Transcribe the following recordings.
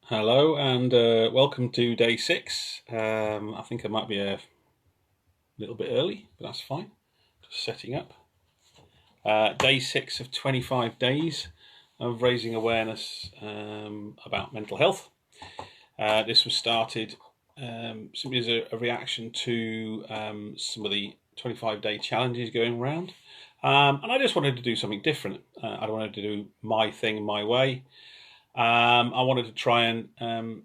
Hello and welcome to day 6. I think I might be a little bit early, but that's fine. Just setting up. Day 6 of 25 days of raising awareness about mental health. This was started simply as a reaction to some of the 25-day challenges going around. And I just wanted to do something different. I wanted to do my thing my way. I wanted to try and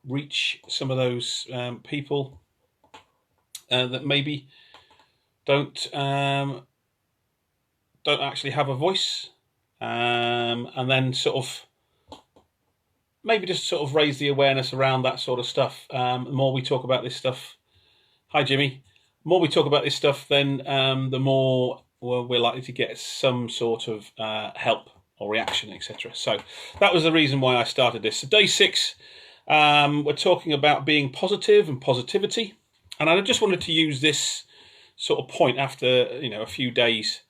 reach some of those people that maybe don't actually have a voice, and then sort of maybe just sort of raise the awareness around that sort of stuff. The more we talk about this stuff, hi Jimmy, the more we talk about this stuff, then the more we're likely to get some sort of help or reaction, etc. So that was the reason why I started this. So day 6, we're talking about being positive and positivity, and I just wanted to use this sort of point after a few days,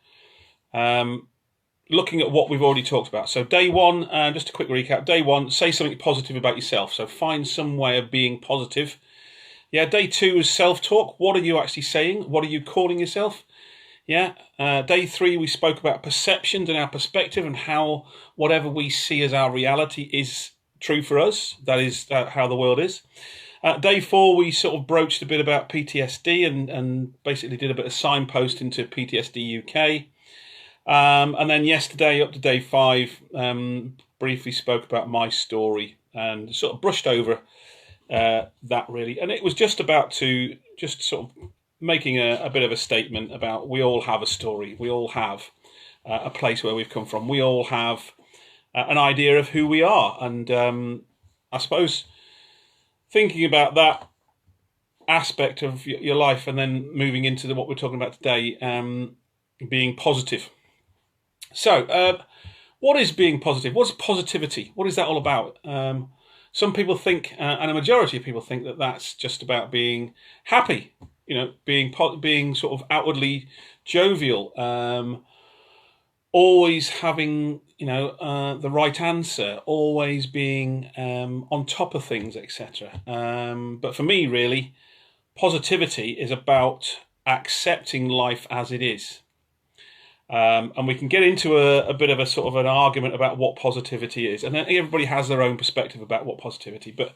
looking at what we've already talked about. So day 1, just a quick recap. Day 1, say something positive about yourself. So find some way of being positive. Yeah. Day 2 is self-talk. What are you actually saying? What are you calling yourself? Yeah. Day 3, we spoke about perceptions and our perspective and how whatever we see as our reality is true for us. That is how the world is. Day 4, we sort of broached a bit about PTSD and basically did a bit of signpost into PTSD UK. And then yesterday, up to day 5, briefly spoke about my story and sort of brushed over that really. And it was just about to just sort of making a bit of a statement about we all have a story. We all have a place where we've come from. We all have an idea of who we are. And I suppose thinking about that aspect of your life and then moving into what we're talking about today, being positive. So what is being positive? What's positivity? What is that all about? Some people think, and a majority of people think, that that's just about being happy, being sort of outwardly jovial, always having, the right answer, always being on top of things, etc. But for me, really, positivity is about accepting life as it is. And we can get into a bit of a sort of an argument about what positivity is. And then everybody has their own perspective about what positivity. But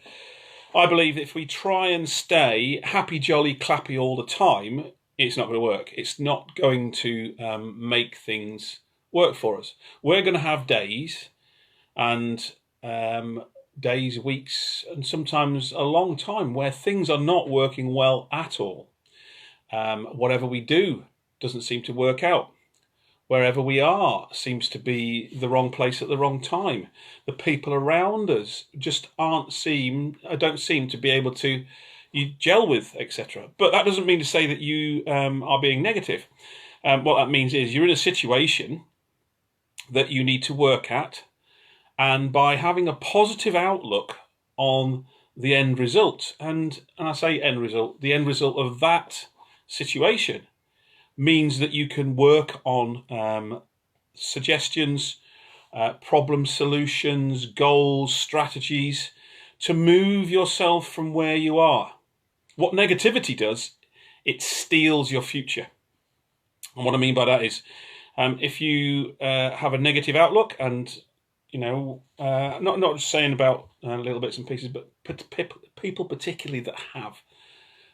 I believe if we try and stay happy, jolly, clappy all the time, it's not going to work. It's not going to make things work for us. We're going to have days and days, weeks, and sometimes a long time where things are not working well at all. Whatever we do doesn't seem to work out. Wherever we are seems to be the wrong place at the wrong time. The people around us just don't seem to be able to gel with, etc. But that doesn't mean to say that you are being negative. What that means is you're in a situation that you need to work at, and by having a positive outlook on the end result, and I say end result, the end result of that situation means that you can work on suggestions, problem solutions, goals, strategies to move yourself from where you are. What negativity does, it steals your future. And what I mean by that is, if you have a negative outlook, and not just saying about little bits and pieces, but people particularly that have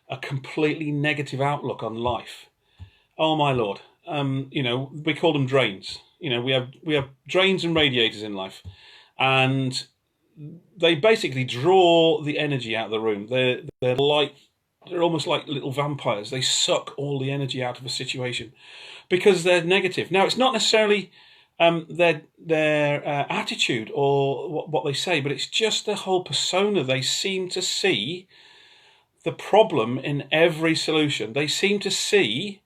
a completely negative outlook on life. Oh my Lord. We call them drains. We have drains and radiators in life, and they basically draw the energy out of the room. They're almost like little vampires. They suck all the energy out of a situation because they're negative. Now, it's not necessarily their attitude or what they say, but it's just their whole persona. They seem to see the problem in every solution. They seem to see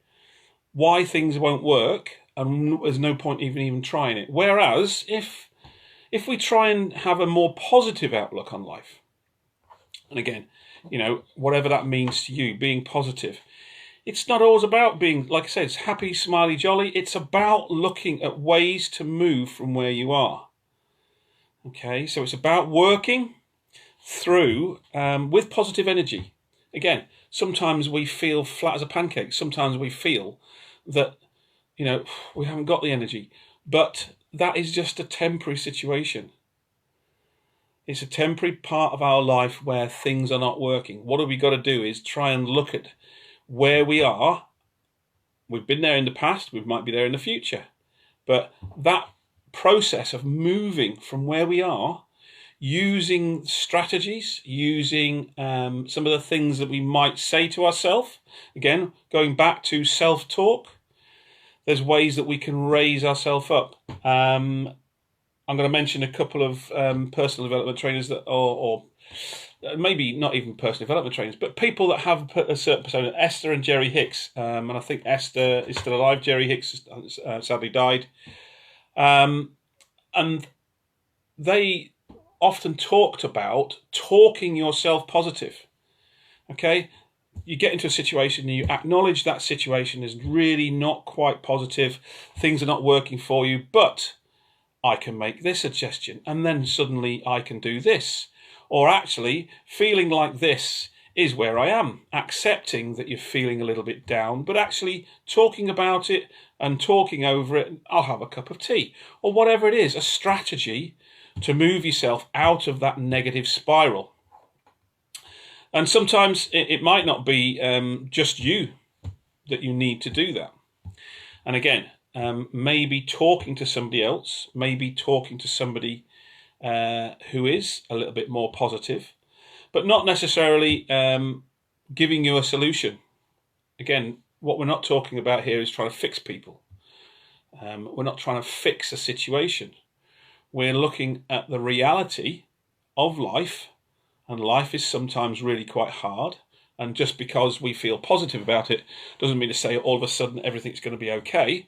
why things won't work, and there's no point even trying it. Whereas if we try and have a more positive outlook on life, and again, whatever that means to you, being positive, it's not always about being, like I said, it's happy, smiley, jolly. It's about looking at ways to move from where you are. Okay, so it's about working through with positive energy. Again, sometimes we feel flat as a pancake. Sometimes we feel that, we haven't got the energy. But that is just a temporary situation. It's a temporary part of our life where things are not working. What have we got to do is try and look at where we are. We've been there in the past. We might be there in the future. But that process of moving from where we are, using strategies, using some of the things that we might say to ourselves. Again, going back to self-talk, there's ways that we can raise ourselves up. I'm going to mention a couple of personal development trainers that, or maybe not even personal development trainers, but people that have a certain persona. Esther and Jerry Hicks, and I think Esther is still alive. Jerry Hicks sadly died, and they often talked about talking yourself positive. Okay, you get into a situation and you acknowledge that situation is really not quite positive. Things are not working for you, but I can make this suggestion, and then suddenly I can do this. Or actually, feeling like this is where I am. Accepting that you're feeling a little bit down, but actually talking about it and talking over it. I'll have a cup of tea. Or whatever it is, a strategy to move yourself out of that negative spiral. And sometimes it might not be just you that you need to do that. And again, maybe talking to somebody else, maybe talking to somebody who is a little bit more positive, but not necessarily giving you a solution. Again, what we're not talking about here is trying to fix people. We're not trying to fix a situation. We're looking at the reality of life, and life is sometimes really quite hard. And just because we feel positive about it doesn't mean to say all of a sudden everything's going to be okay.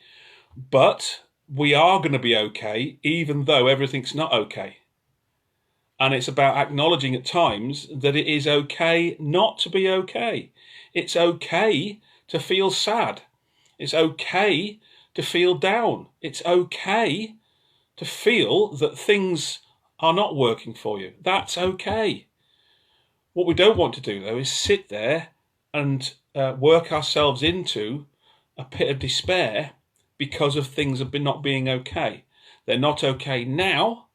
But we are going to be okay, even though everything's not okay. And it's about acknowledging at times that it is okay not to be okay. It's okay to feel sad. It's okay to feel down. It's okay to feel that things are not working for you. That's okay. What we don't want to do, though, is sit there and work ourselves into a pit of despair because of things have been not being okay. They're not okay now,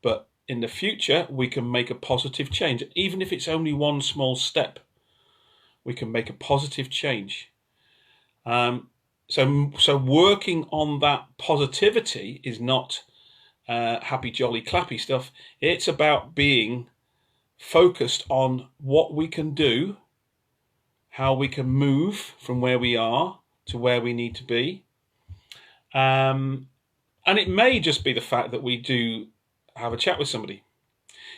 but in the future, we can make a positive change. Even if it's only one small step, we can make a positive change. So working on that positivity is not happy, jolly, clappy stuff. It's about being focused on what we can do, how we can move from where we are to where we need to be. And it may just be the fact that we do have a chat with somebody.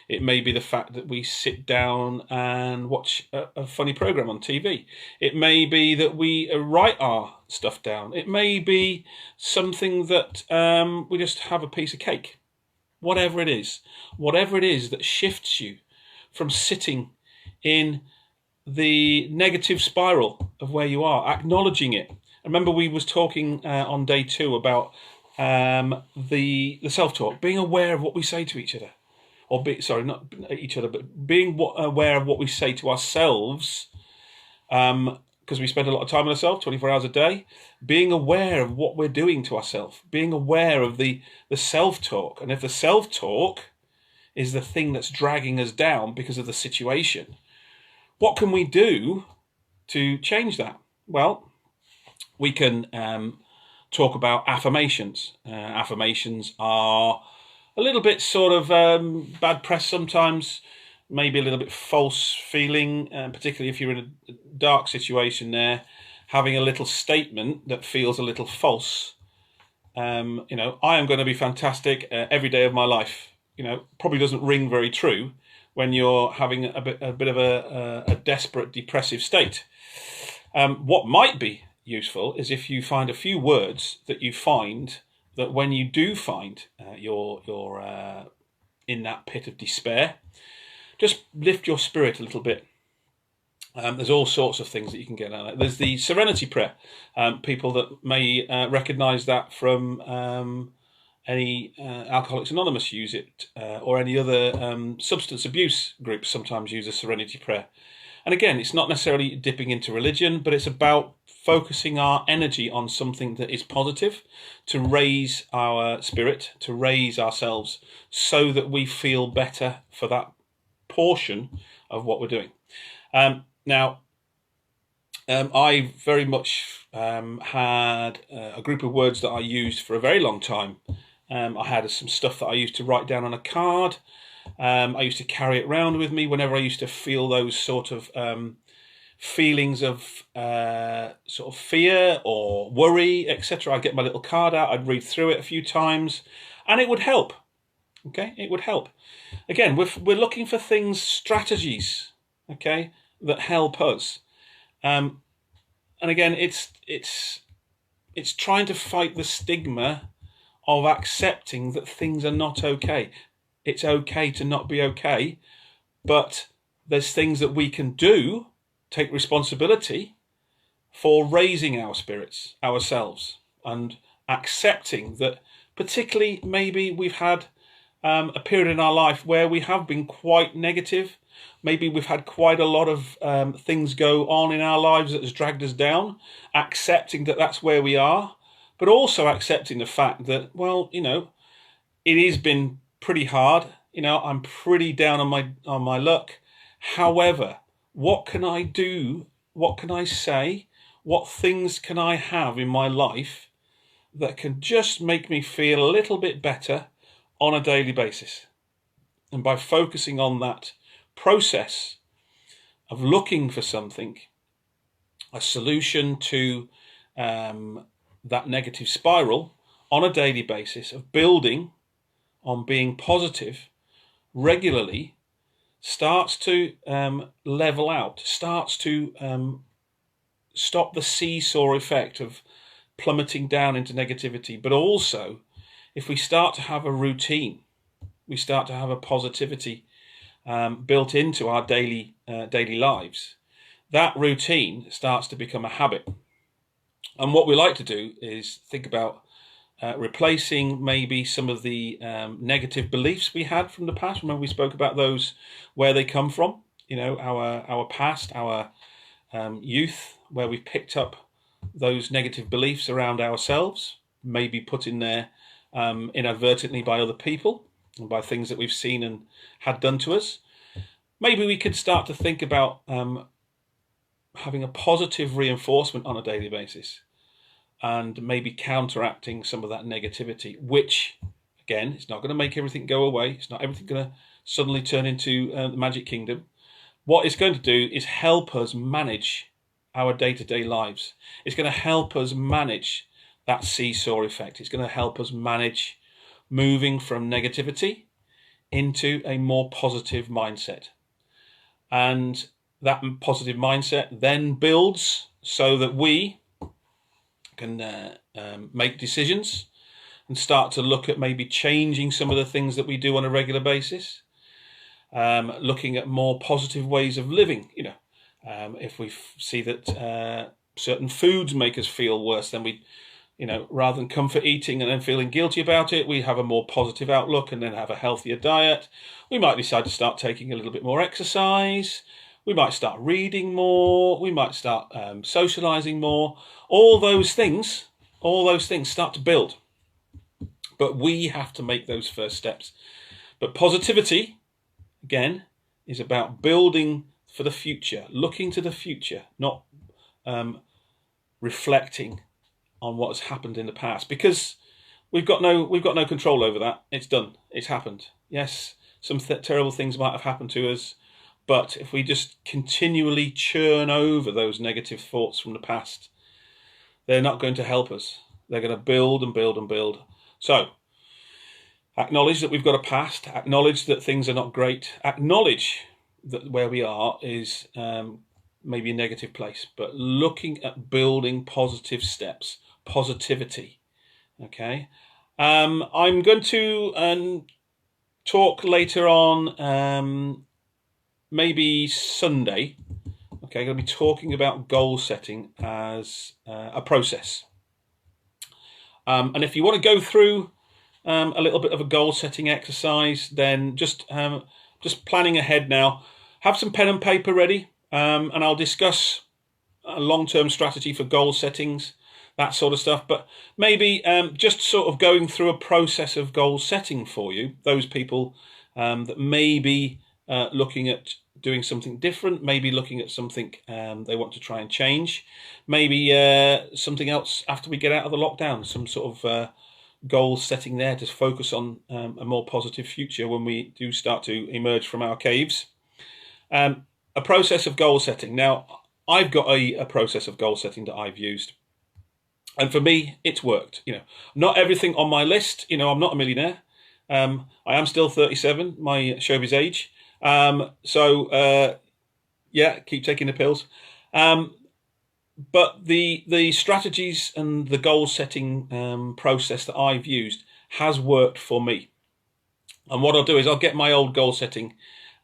It may be the fact that we sit down and watch a funny program on TV. It may be that we write our stuff down. It may be something that we just have a piece of cake. Whatever it is that shifts you from sitting in the negative spiral of where you are, acknowledging it. Remember, we was talking on day 2 about the self-talk, being aware of what we say to each other. Not each other, but being aware of what we say to ourselves, because we spend a lot of time on ourselves, 24 hours a day. Being aware of what we're doing to ourselves, being aware of the self-talk. And if the self-talk is the thing that's dragging us down because of the situation, what can we do to change that? Well, we can talk about affirmations. Affirmations are a little bit sort of bad press sometimes, maybe a little bit false feeling, particularly if you're in a dark situation there, having a little statement that feels a little false. I am going to be fantastic every day of my life. Probably doesn't ring very true when you're having a bit of a desperate, depressive state. What might be useful is if you find a few words that you find that when you do find you're in that pit of despair, just lift your spirit a little bit. There's all sorts of things that you can get out of it. There's the Serenity Prayer. People that may recognise that from any Alcoholics Anonymous use it, or any other substance abuse groups sometimes use a serenity prayer. And again, it's not necessarily dipping into religion, but it's about focusing our energy on something that is positive to raise our spirit, to raise ourselves, so that we feel better for that portion of what we're doing. Now, I very much had a group of words that I used for a very long time. I had some stuff that I used to write down on a card. I used to carry it around with me whenever I used to feel those sort of feelings of sort of fear or worry, etc. I'd get my little card out, I'd read through it a few times, and it would help. Okay, it would help. Again, we're looking for things, strategies, okay, that help us. And again, it's trying to fight the stigma of accepting that things are not okay. It's okay to not be okay, but there's things that we can do, take responsibility for raising our spirits, ourselves, and accepting that particularly maybe we've had a period in our life where we have been quite negative. Maybe we've had quite a lot of things go on in our lives that has dragged us down, accepting that that's where we are, but also accepting the fact that, well, you know, it has been pretty hard. You know, I'm pretty down on my luck. However, what can I do? What can I say? What things can I have in my life that can just make me feel a little bit better on a daily basis? And by focusing on that process of looking for something, a solution to that negative spiral on a daily basis, of building on being positive regularly, starts to level out, starts to stop the seesaw effect of plummeting down into negativity. But also, if we start to have a routine, we start to have a positivity built into our daily lives, that routine starts to become a habit. And what we like to do is think about replacing maybe some of the negative beliefs we had from the past. Remember, we spoke about those, where they come from, you know, our past, our youth, where we picked up those negative beliefs around ourselves, maybe put in there inadvertently by other people and by things that we've seen and had done to us. Maybe we could start to think about having a positive reinforcement on a daily basis, and maybe counteracting some of that negativity, which, again, it's not going to make everything go away. It's not everything going to suddenly turn into the Magic Kingdom. What it's going to do is help us manage our day-to-day lives. It's going to help us manage that seesaw effect. It's going to help us manage moving from negativity into a more positive mindset. And that positive mindset then builds so that we can make decisions and start to look at maybe changing some of the things that we do on a regular basis, looking at more positive ways of living. You know, if we see that certain foods make us feel worse, then we, you know, rather than comfort eating and then feeling guilty about it, we have a more positive outlook and then have a healthier diet. We might decide to start taking a little bit more exercise. We might start reading more. We might start socializing more. All those things start to build. But we have to make those first steps. But positivity, again, is about building for the future, looking to the future, not reflecting on what has happened in the past, because we've got no control over that. It's done. It's happened. Yes, some terrible things might have happened to us, but if we just continually churn over those negative thoughts from the past, they're not going to help us. They're going to build and build and build. So, acknowledge that we've got a past. Acknowledge that things are not great. Acknowledge that where we are is maybe a negative place, but looking at building positive steps, positivity. Okay. I'm going to talk later on, maybe Sunday. Okay, I'm going to be talking about goal setting as a process. And if you want to go through a little bit of a goal setting exercise, then just planning ahead now. Have some pen and paper ready, and I'll discuss a long-term strategy for goal settings, that sort of stuff. But maybe just sort of going through a process of goal setting for you, those people that may be looking at doing something different, maybe looking at something they want to try and change, maybe something else after we get out of the lockdown, some sort of goal setting there to focus on a more positive future when we do start to emerge from our caves. A process of goal setting. Now, I've got a process of goal setting that I've used, and for me, it's worked. Not everything on my list. I'm not a millionaire. I am still 37, my showbiz age. Yeah, keep taking the pills. But the strategies and the goal setting process that I've used has worked for me. And what I'll do is I'll get my old goal setting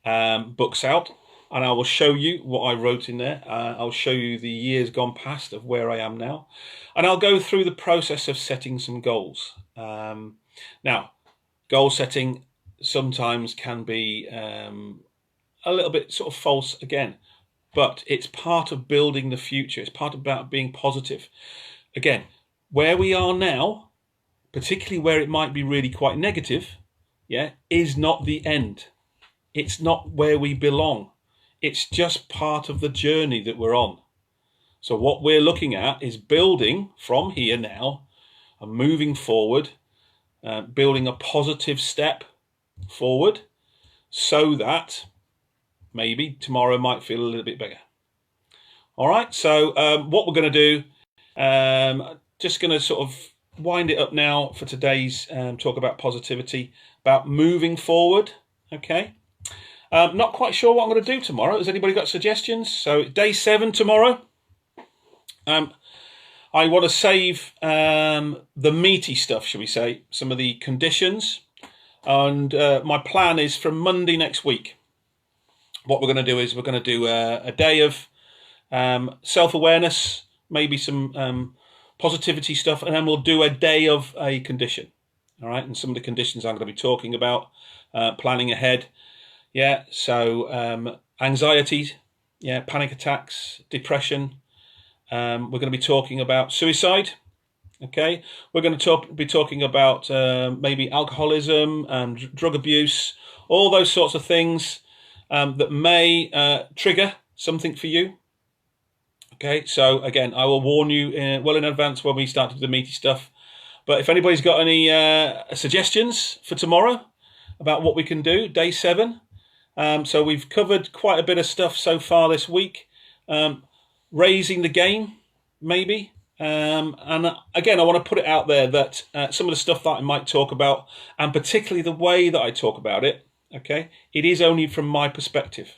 books out, and I will show you what I wrote in there. I'll show you the years gone past of where I am now, and I'll go through the process of setting some goals. Now, goal setting sometimes can be a little bit sort of false again, but it's part of building the future. It's part about being positive. Again, where we are now, particularly where it might be really quite negative, is not the end. It's not where we belong. It's just part of the journey that we're on. So what we're looking at is building from here now and moving forward, building a positive step forward so that maybe tomorrow might feel a little bit bigger. All right, so what we're going to do, just going to sort of wind it up now for today's talk about positivity, about moving forward, okay? Not quite sure what I'm going to do tomorrow. Has anybody got suggestions? So day 7 tomorrow. I want to save the meaty stuff, shall we say, some of the conditions. And my plan is from Monday next week. What we're going to do is we're going to do a day of self-awareness, maybe some positivity stuff, and then we'll do a day of a condition. All right, and some of the conditions I'm going to be talking about, planning ahead. Yeah, so anxiety, panic attacks, depression. We're going to be talking about suicide. Okay, we're going to be talking about maybe alcoholism and drug abuse, all those sorts of things that may trigger something for you. Okay, so again, I will warn you well in advance when we start to do the meaty stuff. But if anybody's got any suggestions for tomorrow about what we can do, day 7. So we've covered quite a bit of stuff so far this week. Raising the game, maybe. And again, I want to put it out there that some of the stuff that I might talk about, and particularly the way that I talk about it, okay, it is only from my perspective.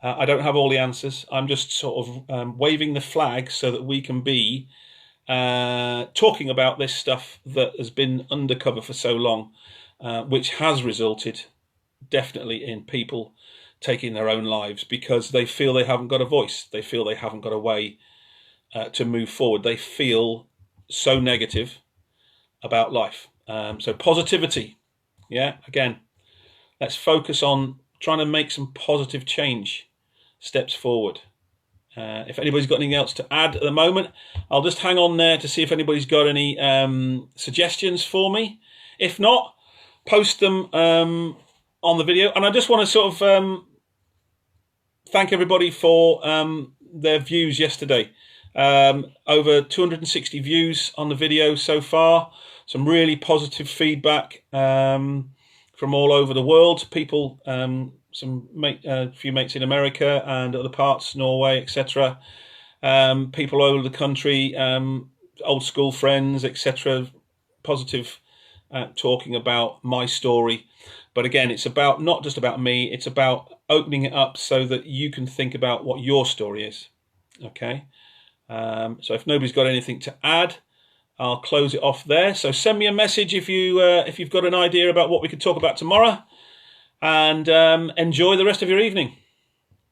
I don't have all the answers. I'm just sort of waving the flag so that we can be talking about this stuff that has been undercover for so long, which has resulted definitely in people taking their own lives because they feel they haven't got a voice. They feel they haven't got a way to move forward. They feel so negative about life. So positivity, again, let's focus on trying to make some positive change, steps forward. If anybody's got anything else to add at the moment, I'll just hang on there to see if anybody's got any suggestions for me. If not, post them on the video. And I just want to sort of thank everybody for their views yesterday. Over 260 views on the video so far. Some really positive feedback from all over the world. People, a few mates in America and other parts, Norway, etc. People all over the country, old school friends, etc. Positive talking about my story. But again, it's about not just about me. It's about opening it up so that you can think about what your story is. Okay. So if nobody's got anything to add, I'll close it off there. So send me a message if you've got an idea about what we could talk about tomorrow, and enjoy the rest of your evening.